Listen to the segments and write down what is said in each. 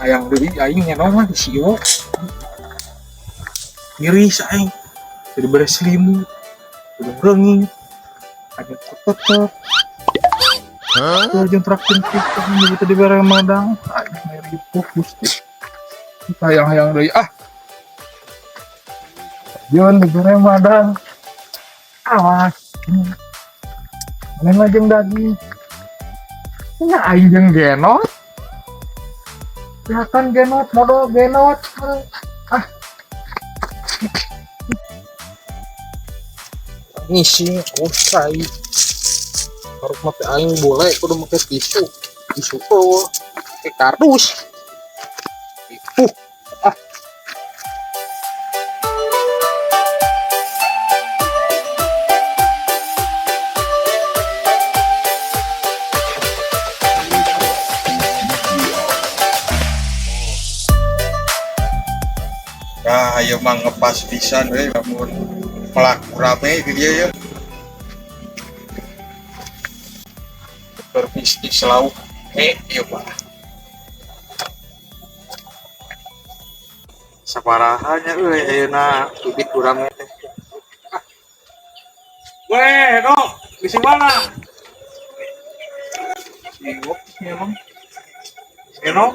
hayang deui aing nyenong mah di sieu. Iris aing. Jadi beres selimut. Udah rengit. Ada tetep. Tuh jeung traktir kita begitu di bareng madang. Aing meri fokus. Hayang-hayang deui Jon di bareng madang. Awas. Mana jeung daging. Nya aing jeung genot. Ya kan genot modal genot. Ngisi usai harus make aing boleh kudu make tisu tuh pakai kardus Nah, ayo mah ngepas pisan we lamun pelaku rame di dia ya. Berbisnis lauk iya Pak. Saparahannya ayeuna tubit urang teh. weh dong di mana singok memang Enong.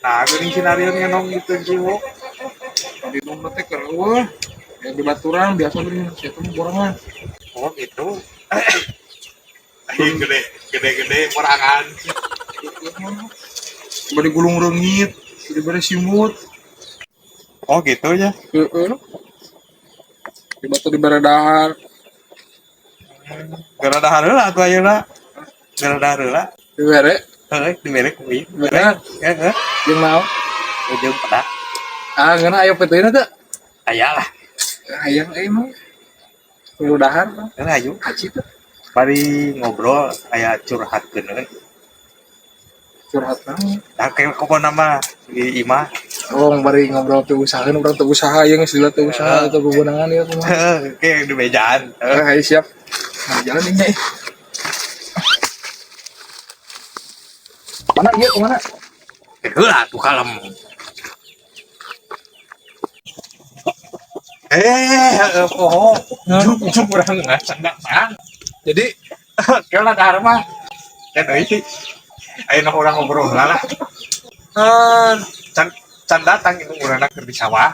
Nah, geuning sinarian enong gitu singok. di rumah teh kereueuh yang di baturan biasa beuring situ borangan. Oh gitu. Aing gede morangan. Bari gulung reungit bari simut. Oh gitu ya. Heeh. Di batu di baradahar. Gara dahar heula atuh ayeuna. Gara dahar heula. Di bere. Heeh, di mere kuwi. Bener. Heeh. Jeung naon? Jeung pedak. Ngeuna aya peteuna teh. Aya lah. Hayang mah. Milu dahar. Heeh ayo. Aci teh. Bari ngobrol aya curhatkeun we. Curhat naon? Nah, kayak kopo nama di Imah. Oh, bari ngobrol teu usahakeun urang teu usaha ieu geus lila teu usaha teu bebenangan ieu kumaha. Heeh, kayak di mejaan. Hayu siap. Nah, jalan ini. Mana ieu kemana? Heula tuh kalem. Poho. Juk urang ngacanda mang. Jadi Kela dahar mah. Kan euy. Ayeuna urang ngobrol lah. Can datang itu urangna keur di sawah.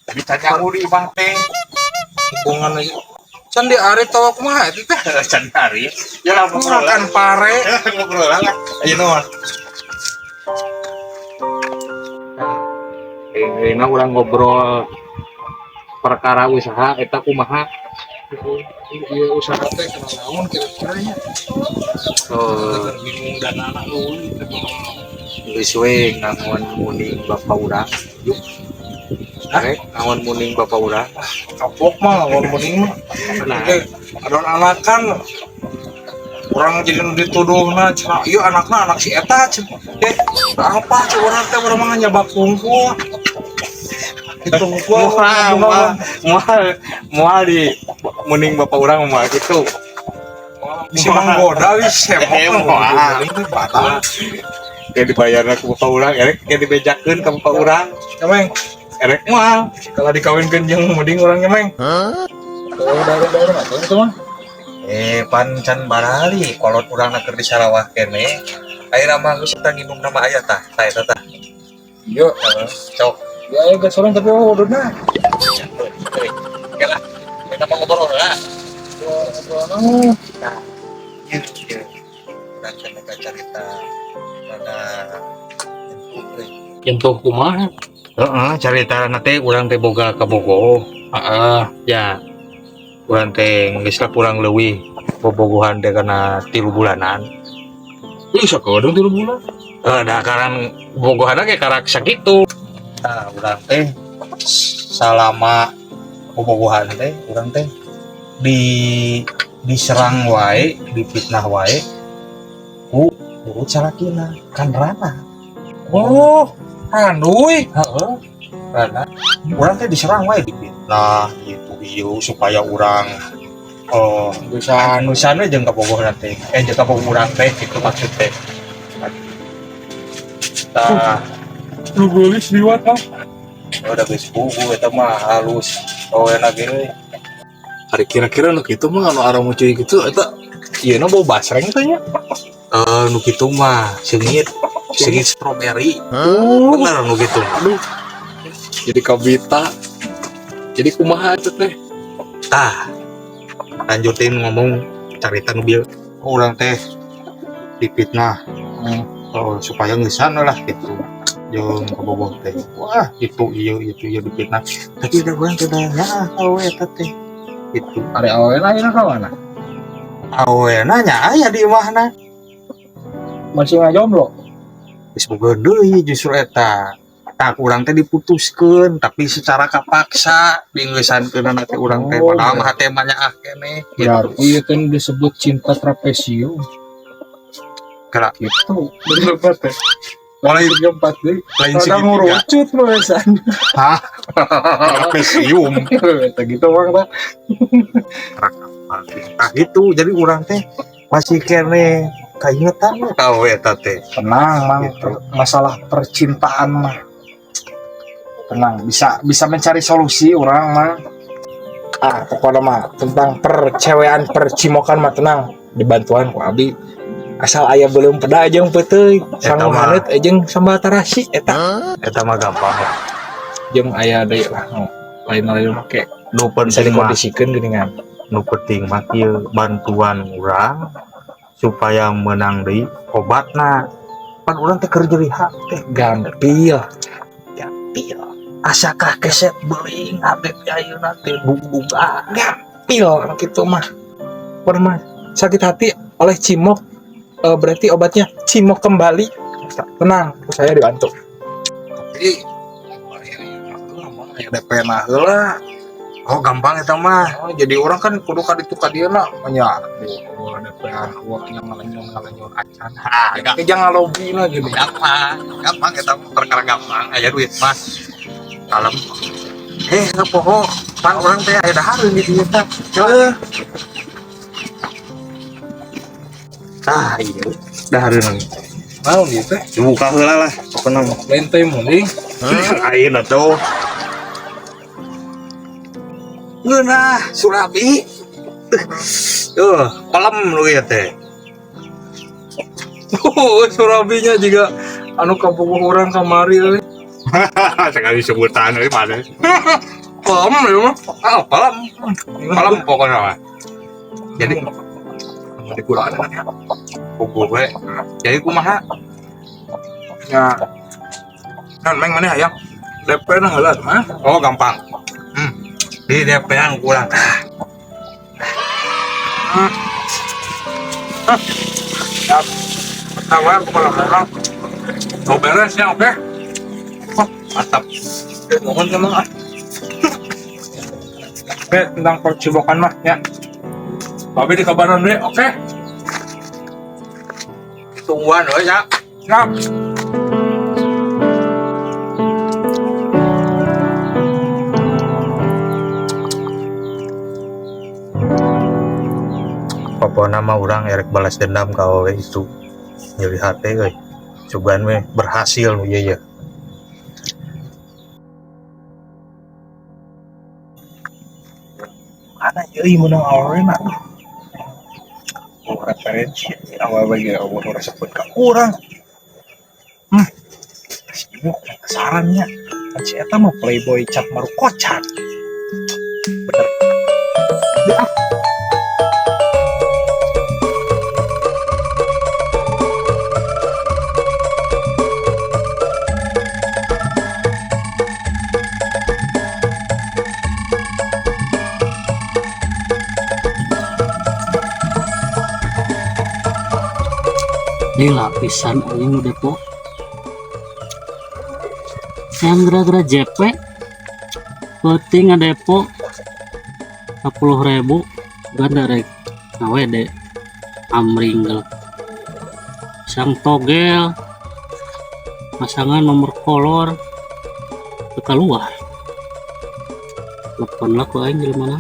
Tapi can nyamu di Imah teh. hubungan aja. Can di ari tawa kumaha eta teh? Can hari. Ya lah ngobrol Makan pare. ngobrol lah. Ayeuna mah. Enak urang ngobrol perkara usaha eta kumaha. Ieu usaha teh kana naon kira-kira nya? Bingung dan anak euy. Geus we ngangon muning bapak urang. Ngangon muning bapak urang. Kapok mah lawan mending mah. Nah, Adon anakan orang jadi dituduhna cenah ieu anakna anak si eta cenah. Apa cenah urang teh urang mah nyabak kungkul. Itu mual di muning bapak urang mah gitu. si manggoda wis Moal. batal. Kayak dibayarna ke bapak urang, erek kayak dibejakeun ke bapak urang. Emang Erek moal. kalau dikawinkeun jeung mending urang emang. Daerah atuh itu mah. Pancan barali kolot urang keur di Sarawak kene. Ayeuna mah geus teu nginum nama aya tah, eta tah. Yo, Cok. ya aya geus urang tapi wuduna. Oke lah. Kita mau ngobrol lah. Nah, Iya. Urang cenah carita mana yentuh kumaha? heeh, carita teh urang teh boga kabogoh. Ya. Urang teh geus kurang leuwih bobogohan teh kana 3 bulanan. Ih, sakeudeuh 3 bulan. Da karan bobogohanna ge karak sakitu. Nah, urang teh salama bobogohan teh urang teh diserang wae, difitnah wae ku urut salakina kan Rana. Oh, aduy. Heeh. Rana. Urang teh diserang wae difitnah gitu ieu supaya urang nusan jeung kabogohan teh. Jeung kabogohan urang teh kitu maksud teh. Tah, Lu gelis liwat ah. udah geus bubu eta mah halus. Oh enak gini. Hari kira-kira nu kitu mah anu arah mucuy gitu eta ieu na bau basreng teh nya. Nu kitu mah sengit strawberry. Bener nu kitu. Aduh. Jadi kabita. Jadi kumaha eta teh? Tah, lanjutin ngomong carita nu bieu. Urang teh dipitnah. Supaya ngesan lah gitu. Jeung kabobong teh. Wah, itu ieu dipitnah. Tapi udah urang teh nya awe eta teh. Itu Ari awena ayeuna ka mana? awena nya aya di imahna. Masih ngajomblo. Geus boga deui justru eta. Tak urang teh diputuskeun tapi secara kapaksa digeussankeunna teh urang teh padahal mah teh mah nyaah keneh gitu. Berarti ieu kan disebut cinta trapesium. Gerak Gitu. Bener teh. lain Keempat deui. lain Ada segitiga. ngurucut lu esan. Hah? Trapesium. Eta gitu mah tah. Nah gitu jadi urang teh masih kene kaingetan ka eta teh. Tenang mang, Gitu. masalah percintaan mah tenang, bisa mencari solusi orang mah. Pokoknya mah tentang percewean percimokan mah tenang, dibantuan ku abdi. Asal aya belum peda jeung peuteuy, sangu mah. haneut jeung sambal tarasi eta. Eta mah gampang. Jeung aya deui lah nu lain-lain make Nu bisa penting mah dikondisikeun geuningan. nu penting mah kieu bantuan urang supaya menang deui obatna. Pan urang teh keur jeriha teh Gampil. asakah keset beuring abek ayeuna teh bunga. Gampil kitu mah. Pernah sakit hati oleh cimok, berarti obatnya cimok kembali. Tenang, saya dibantu. Tapi ya DP nah heula. Oh gampang eta mah. Jadi orang kan kudu ka ditu ka dieuna nya. DP gua yang ngalanjur acan. Jangan lobby lah gitu. Gampang eta mah perkara gampang aya duit mah. Kalem. Poho pan urang teh aya dahareun di dieu teh. Iya. Dahareun. Naon ieu teh? Buka heula lah. Pokona Lain teh mending. ayeuna tuh. Ngeunah Surabi. Palem lu ya teh. Surabinya juga anu kapuguh urang kamari euy. Sekali sebutan euy mana. Pam ya mah. Palem. Palem pokoknya mah. Jadi Di kurang ya. buku we. Jadi kumaha? Ya. Kan meng mana aya? DP na heula mah. Oh gampang. Di DP-an kurang. Ya. Tawa kepala orang. Mau beres ya, oke? Mantap. Mohon ke mang. Oke, tentang percibokan mah ya. Babe di kabaran deh, oke? Tungguan we ya. Siap. Pokoknya mah urang erek balas dendam ka awewe itu. Nyeri hati euy. Cobaan we berhasil nu ieu ya. Mana euy menang awalna. Referensi awal bagi awal rasa pun ka urang. Sibuk sarannya. Si eta mah playboy cap maru kocak. Bener. Ya. Ini lapisan ini udah po yang gara-gara JP penting ada po 10.000 ganda rek nawede amringgel sang togel pasangan nomor kolor ke keluar telepon lah ku aing di mana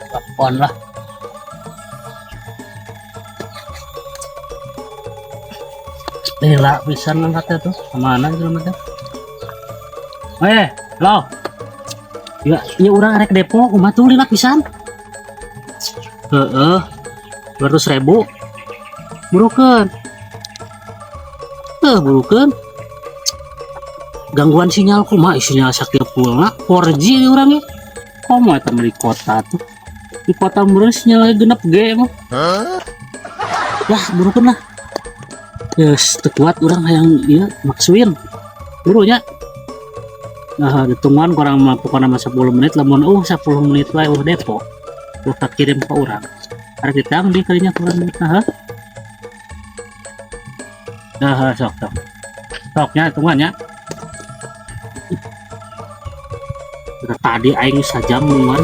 telepon lah gila pisan ngangkatnya tuh kemana gitu teh. Lo ya iya orang rek depo kumaha tuh lila pisan. 200.000 burukeun. Burukeun gangguan sinyal kumaha sinyal sakit pulna 4G di urang ya. Komo eta di kota tuh. Di kota meureun sinyal genep ge mah. Lah burukeun lah. Yes, tekuat orang yang iya maksuin burunya. Nah, hitungan kurang mampu karena 10 menit lamun 10 menit wae depo. Tak kirim ke orang. Hari kita di kalinya kurang menit soknya hitungannya. Tadi aing sajam meuan.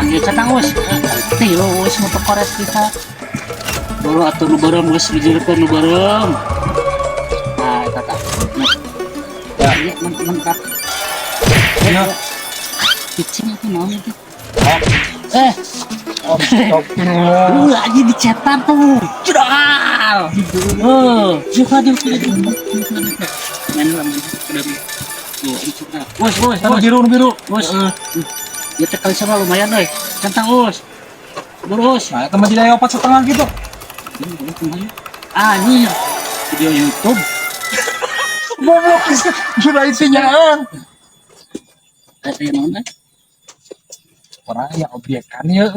Gitu Kang Us. Nih lo wis motor kores kita. Dulu atuh nu bareng geus dijieulkeun nu bareng. Nah, eta tah. Ya, mantap. Ya. Cicing itu naon itu? Lagi dicetak tuh. Jedal. Juga dia. Main lah. Bos. Biru. Bos. Ya kali sama lumayan deh, centang us, burus. Nah, teman jadi 4,5 gitu. Ini video YouTube. Bobo, sudah isinya. Tapi mana? Orang yang objekkan ya,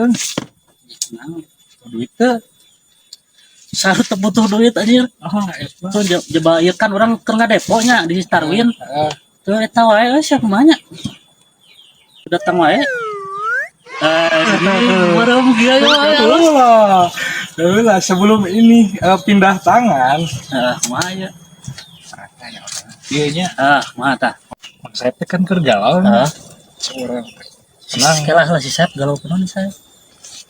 Duit tuh. Saru butuh duit aja. Tuh jeba ieu kan orang keur ngadeponya di Starwin. Tuh eta wae siapa banyak. Datang wae. Barang dia lah sebelum ini pindah tangan. Maya. Dianya mata. Saya kan kergalau. Seorang senang lah si Sep galau penon saya.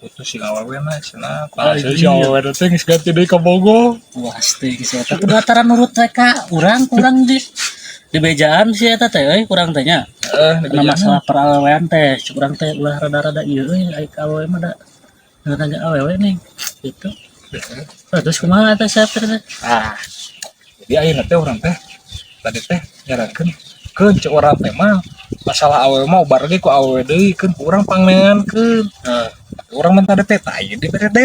Itu si awewe mah cenah. Si awewe teh geus ganti deui ka Bogor. Pasti geus eta kudu ataran nurut mereka. Urang di bejaan sih eta teh kurang teh nya. Masalah perawean teh, kurang teh ulah rada-rada ieu ai ka awewe mah da. Nanya awewe nih. Gitu. Terus kumaha eta Sep teh? Jadi ayeuna teh urang teh tadi teh nyarankeun keun cek urang teh mah masalah awewe mah ubar ge ku awewe deui keun urang pangnengankeun. Urang mah tadi teh tah di DP.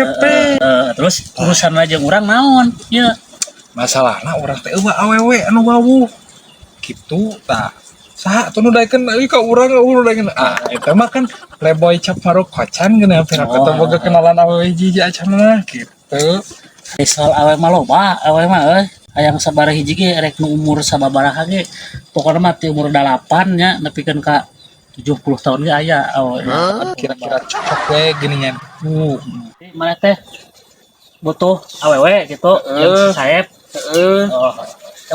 Terus urusan aja urang naon? Ieu. Masalahna urang teh eueuh awewe anu wawuh. Gitu tah saha tuh nu daekeun euy ka urang daekeun eta mah kan playboy cap maruk kocan geuna pira teh boga kenalan awewe hiji acanna gitu. Soal awewe mah loba awewe mah hayang sabaraha hiji ge rek nu umur sababaraha ge pokona mah ti umur 8 nya nepikeun ka 70 tahun ge aya awewe. Kira-kira cocok we gini nya. Mana teh butuh awewe gitu yang saep.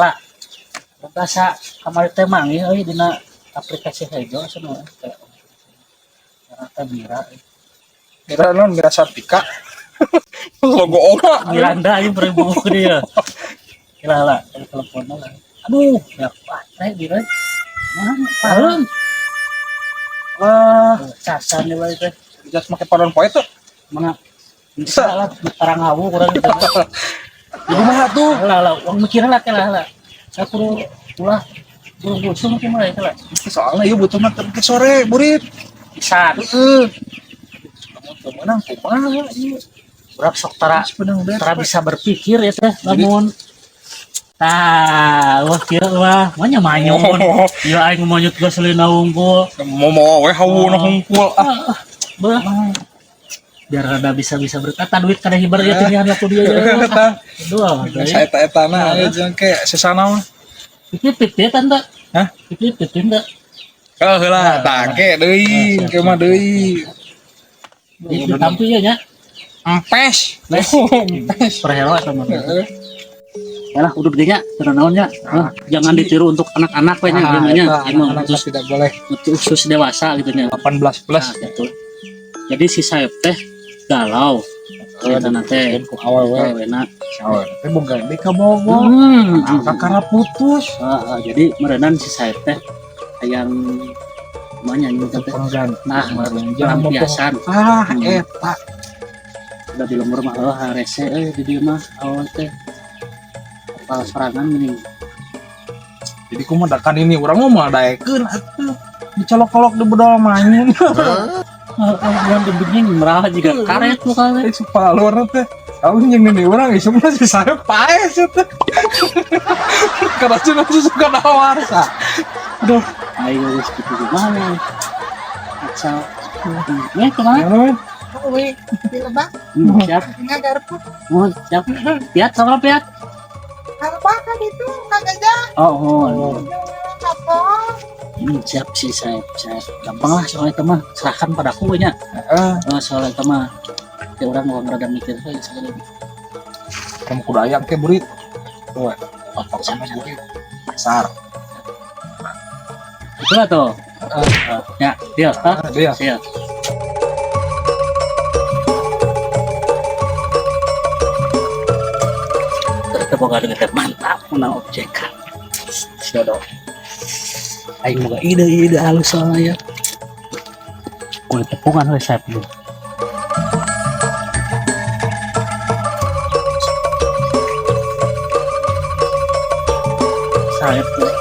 Lah Basa kamari teh manggih euy dina aplikasi Hejo cenah teh. Rata Mira. Mira non Mira Sartika. Logo oga. Miranda ieu berebu ke dia. Kira lah teleponna lah. Aduh, ya teh Mira. Mana pareun. Casan deui bae teh. Jas make paron poe tuh. Mana bisa lah tarang hawu kurang gitu. Di rumah tuh. Lah, uang mikirna lah lah. Aku ulah busung ke mana lah. Soalnya ieu butuh mah ke sore burit. Bisa. Kamu tuh menang kumaha ieu. Urang sok tara bisa berpikir ya teh lamun wah kira wah manya manyon. Ieu aing monyet geus leuna hungkul. Mau we hawu na hungkul Beuh. Biar rada bisa berkata duit kada hibar ya pilihan aku dia ya. Aduh, saya eta-etana aya jeung ke sesana mah. Pipit tanda. Hah? Pipit tanda. Heula tah ke deui, ke mah deui. Di tampi ya nya. Empes. Empes perhewa sama. Yalah udah bedanya naonnya. Jangan ditiru untuk anak-anak we nya gamenya. Emang khusus tidak boleh. Khusus dewasa gitu nya. 18 plus. Gitu. Jadi si Saep teh galau. Kita nanti ku awewe enak. Teh boga di ka Bogor. Kakara putus. Jadi merenan si Saep teh hayang Semuanya juga teh. Penggan. Nah, Jangan pelampiasan. eta. Udah di lembur mah rese di dieu mah awal teh. Kepala serangan gini. Jadi kumaha kan ini urang mah daekeun atuh. Dicolok-colok di bedol mainin. Bukan begini merah juga karet tuh kali. Supaya luar teh. Tahu yang ini orang isu masih saya paes itu. Karena cuma suka nawar sa. Aduh, ayo guys gitu gimana? Asal ini kemana? Mana? Uwi, di lebak, Siap, tinggal garpu. siap. Piat sama piat. Kalau bakal itu kagak jah. Oh. Kapal. Siap sih saya gampang lah soalnya teman serahkan padaku nya. Soalnya teman ya orang mau rada mikir saya sekali. Kamu kuda ayam ke burit. Tuh, apa sama burit. Besar. Itulah tuh. Ya, dia, Dia. siap. Terbuka dengan mantap menang objek. Siapa? Aing moga ide halus soalnya ya. Kulit tepungan oleh saya dulu. Saya tuh.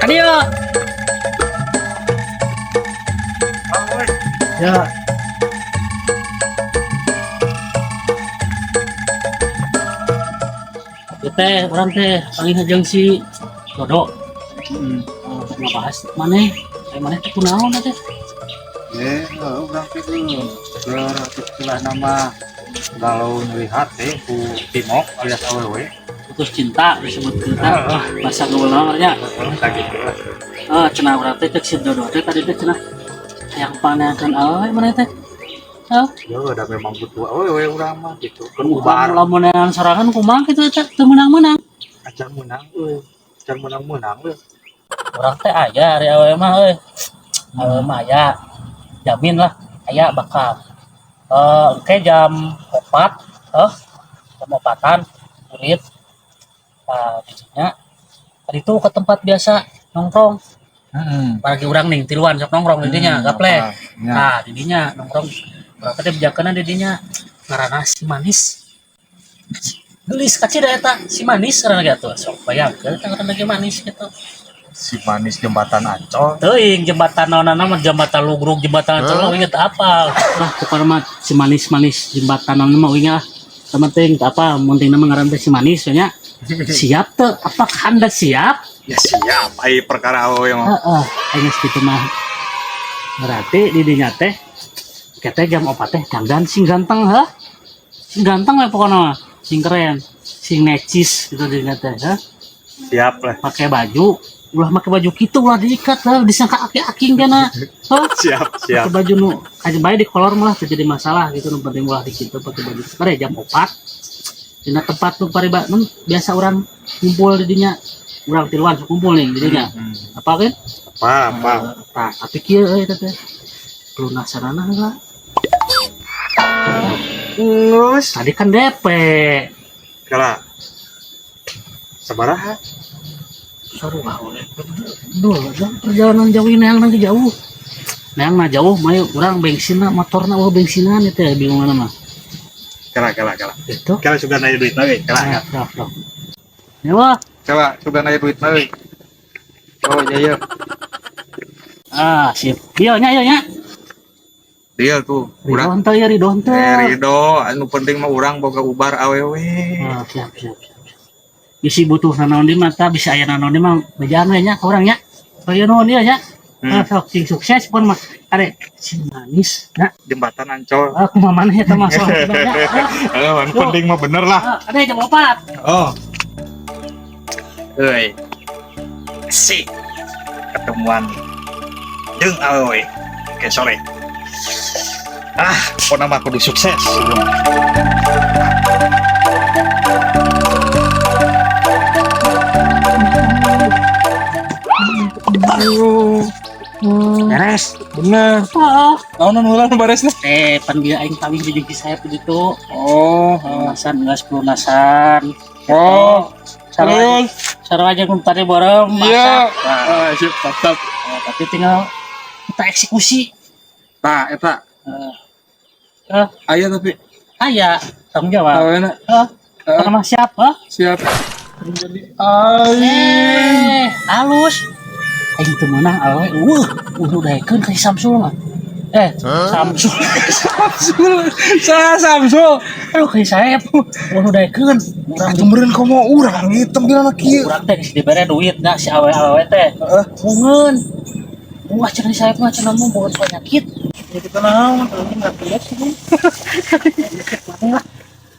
Adio. Ya. Teh, orang teh paling hajang si Dodo. Ngebahas mana? Kayak mana teh kunaon teh? Urang teh istilah nama galau melihat ku Timok alias awewe. Putus cinta disebut kita. Bahasa gaulnya. Cenah urang teh cek si Dodo teh tadi teh cenah yang panekan awewe mana teh? Ya udah memang butuh awewe urang mah gitu. Ubar lamun yang sorangan kumaha kitu teh teu menang-menang. Acan menang euy. Urang teh aya ari awewe mah euy. Awewe mah aya. Jamin lah aya bakal. Engke jam 4 jam 4-an kulit. Dinya tadi tuh ke tempat biasa nongkrong. Bagi urang ning tiluan sok nongkrong di dinya gaple. Nah, di dinya nongkrong. Urang teh bejakeuna di dinya ngaranna si manis. Gelis kacida eta si manis karena gitu. Sok bayangkeun ngaranna ge manis gitu. Si manis jembatan Ancol. Teuing jembatan naonana mah jembatan Lugrug jembatan Ancol inget apa? Lah pokona mah si manis jembatan naon mah ingat. Penting apa penting nama ngaran teh si manis nya. Siap teu? Apakah Anda siap? Ya siap, ai perkara awewe mah. Heeh, geus kitu mah. Berarti di dinya teh kita jam 4 teh dandan sing ganteng sing ganteng we pokona mah sing keren sing necis gitu dinya teh Siap lah. pakai baju ulah pakai baju kitu ulah diikat disangka aki-aking kana Siap. pakai baju nu kaji bae di kolor malah terjadi masalah gitu nu penting ulah di kitu pakai baju bare jam 4 dina tempat nu pariba biasa orang kumpul di dinya urang tiluan kumpul nih di dinya apa kan Apa? tapi kieu eta teh lunasanana heula. Tadi kan DP. Kala. Sabaraha? Sarua we. Perjalanan jauh ini yang nanti jauh. Neang mah jauh, mayu urang bensinna motorna bensinan itu ya bingung mah. Kala. Itu. Kala sudah naya duit lagi. Kala. Ya wah. Kala sudah naya duit lagi. Oh iya. Sip. Iya nya. Dia tuh urang. Ridho henteu. Ridho, anu penting mah urang boga ubar awewe. Siap. Bisi butuh nanaon di mata bisa aya nanaon di mah bejaan we nya ka urang nya. Bagian naon dia nya. Sok sing sukses pun mah are si manis na Jembatan Ancol. aku mah maneh eta mah soal Anu penting mah bener lah. ada jam 4. Oh. Euy. Si ketemuan jeung awewe ke sore. Pokona mah kudu sukses. Beres. Bener. Naonan ulah baresna. Pan dia aing kawin di jeung saya begitu. Oh, Lunasan geus pelunasan. oh. Serius. sarua aja kun tadi bareng Iya. masak. Siap mantap. Tapi tinggal kita eksekusi. Tah eta aya tapi Aya tanggung jawab. aweuna Nama siapa? siap. Jadi ai Halus. Aing teu meunang awe. Udahekeun ka si Samsul mah. Samsul. Saya Samsul. Aduh ka si Saep. Udahekeun. Urang Kemarin kamu urang hitam bilang kieu. urang teh geus dibere duit da si awe-awe teh. Mungeun. Wah cenah si Saep mah cenah mah boga penyakit. Jadi kita naon, Enggak lihat sih.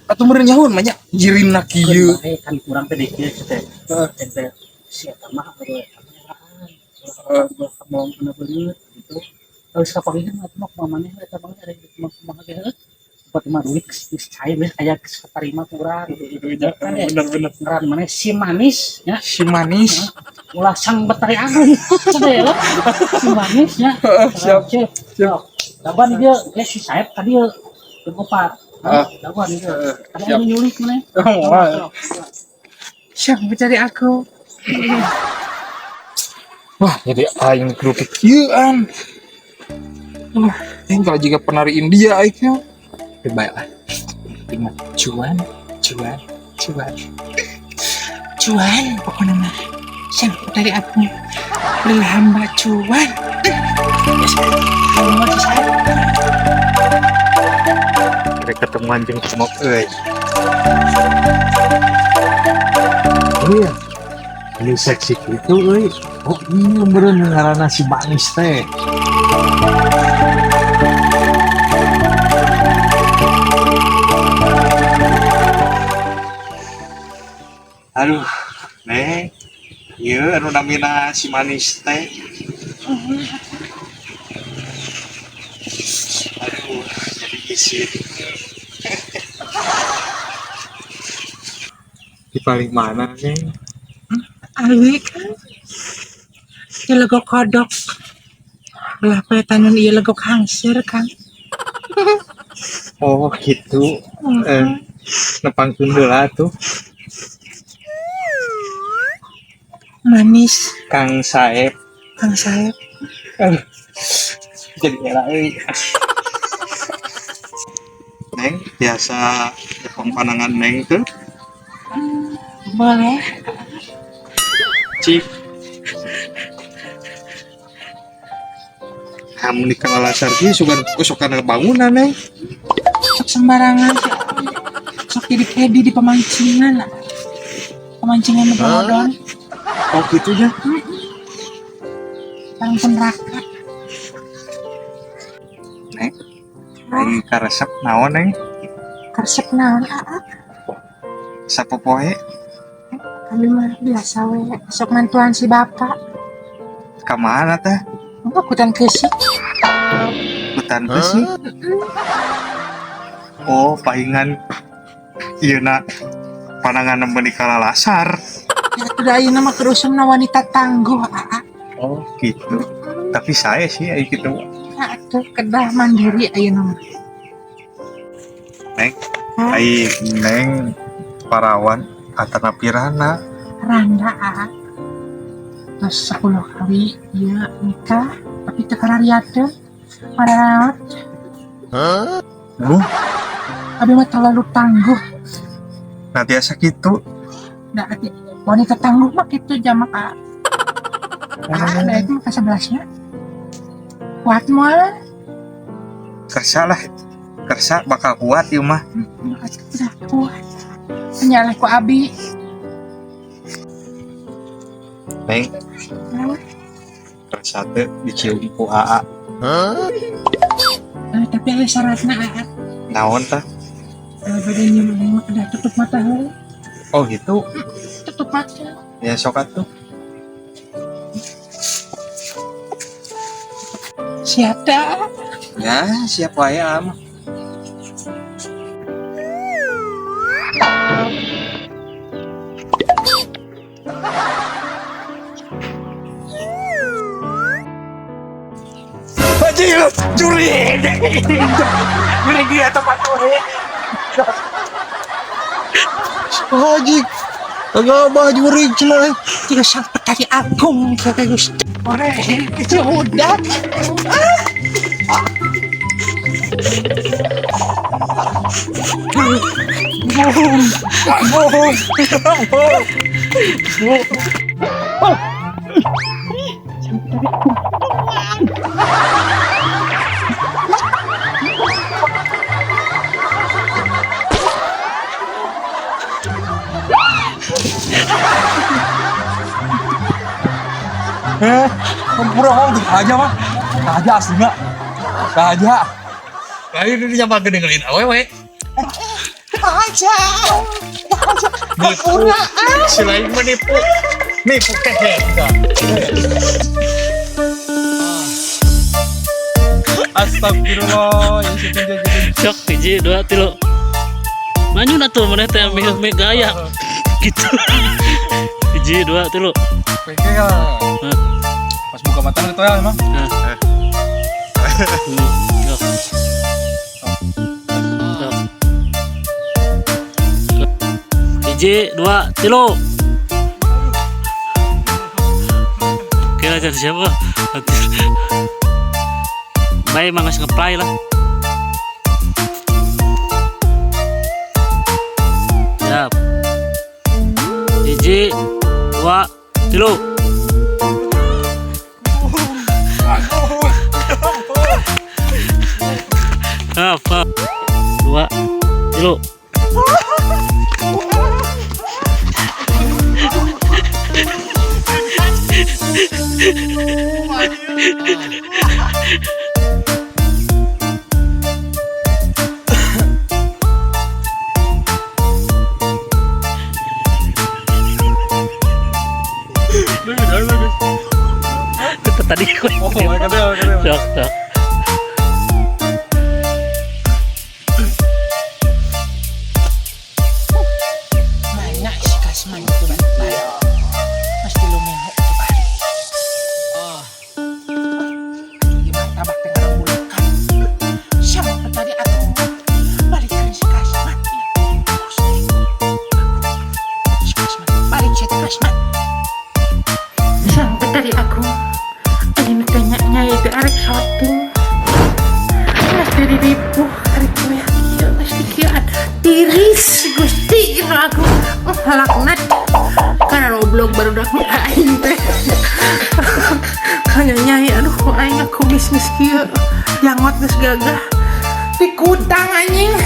atuh meureun nyahoan mah nya jirina kieu. Kan kurang teh dikit teh. Teh si eta mah mau kena belut gitu. Terus kapanggih mah mah mamane eta mah ada di mah ge buat mah duit geus cair we aya geus katarima kurang gitu. Bener-bener. Ngaran mana si manis ya. Si manis. Ulah sang betari agung. Cede ya. Si manis ya. Siap. Siap. Daban dia geus si Saep tadi kegopat. Daban dia. Ada Siap. yang nyulik mana? Siap mencari aku. Wah, jadi aing kudu kekieuan. Aing kalau jika penari India aing baik lah. Ingat cuan, cuan, cuan. Cuan pokoknya mah. Siap dari aku. Beli hamba cuan. Kamu masih Saep. Ada ketemuan jeung semok euy. Iya, ini seksi gitu, euy. Oh, ini beneran ngaranna si manis teh. Aduh, Neng. Ieu anu namina si manis teh. Aduh, jadi isin. Di paling mana, Neng? Alwi kan. Ieu legok kodok. Belah petanun ieu legok hangsir kan. Oh, gitu. Nepangkeun heula tuh. Manis Kang Saep. Kang Saep. Jadi era euy. Neng, biasa Jepang panangan Neng tuh. Boleh. Cip. Kamu di Kalalasar ki suka bangunan, Neng. Sok sembarangan. Sok jadi kedi di pemancingan. Pemancingan Ramadan. Oh, gitu ya. Langsung neraka. Neng. Neng karesep naon, Neng? Karsep naon aa. Sapopoe Kami mah biasa we. Sok mantuan si bapak. ka mana teh? Enggak kutan kesik. Hutan besi. Oh, paingan ieu na panangan nembe di Kalalasar. Ya udah ayeuna mah kerusun na wanita tangguh aa. Oh, gitu. Tapi saya sih aya gitu. Nah, atuh kedah mandiri ayeuna mah. Neng, ai Neng parawan atana pirana. Randa aa. Terus 10 kali ieu nikah tapi teu karariateun. Maraot. Lu Abi mah terlalu tangguh. nah biasa gitu. Nah, wanita tangguh mah gitu jamak aa. Ada itu ke 11-nya. Kuat moal. Kersa lah. Kersa bakal kuat ieu mah. Udah kuat. Nyaleh ku abi. Neng, kersa teh dicium ku AA. Tapi ada syaratnya aa. Naon tah? Bada nyium udah tutup mata heula. Oh, gitu. Tutup mata. Ya sok atuh. Siap dah. Ya, siap wae am. Bajil, juri. Juri dia tempat juri. Haji, Agak baju rig cenah. Jika sang petani agung kata Gusti. Ore, itu udah. Pura ngomong aja mah. Aja aslinya. Aja. Kayu ini nyapa gedengelin awewe. Aja. Nipu. Selain menipu. Nipu kehe enggak. Astagfirullah, ini sih jadi Cok, hiji, dua, tilu. Maju na tuh mana teh ambil gaya. Gitu. Hiji, dua, tilu. peke ya. Pas buka mata gitu ya emang. Nah. Cok. Cok. Hiji, dua, tilu. Kira jadi siapa? Baik, mangas nge-play lah. Siap. Hiji, dua, tilu. Apa? Dua, tilu. Itu tadi gue. Sok, sok. Mana si Kasman itu baik. Pasti lumiho itu bari. Gimana tabak dengan bulakan. Siapa petani agung balikan si Kasman. Si Kasman balik si Kasman. Sang petani agung. Ini tanya itu arek shooting. Mas dari ribu arek kuya kieu pasti kieu ada tiris Gusti aku laknat karena roblog baru dak aing teh. Hanya nyai aduh aing aku bisnis kieu jangot geus gagah di kutang anjing.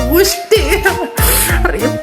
Gusti ribut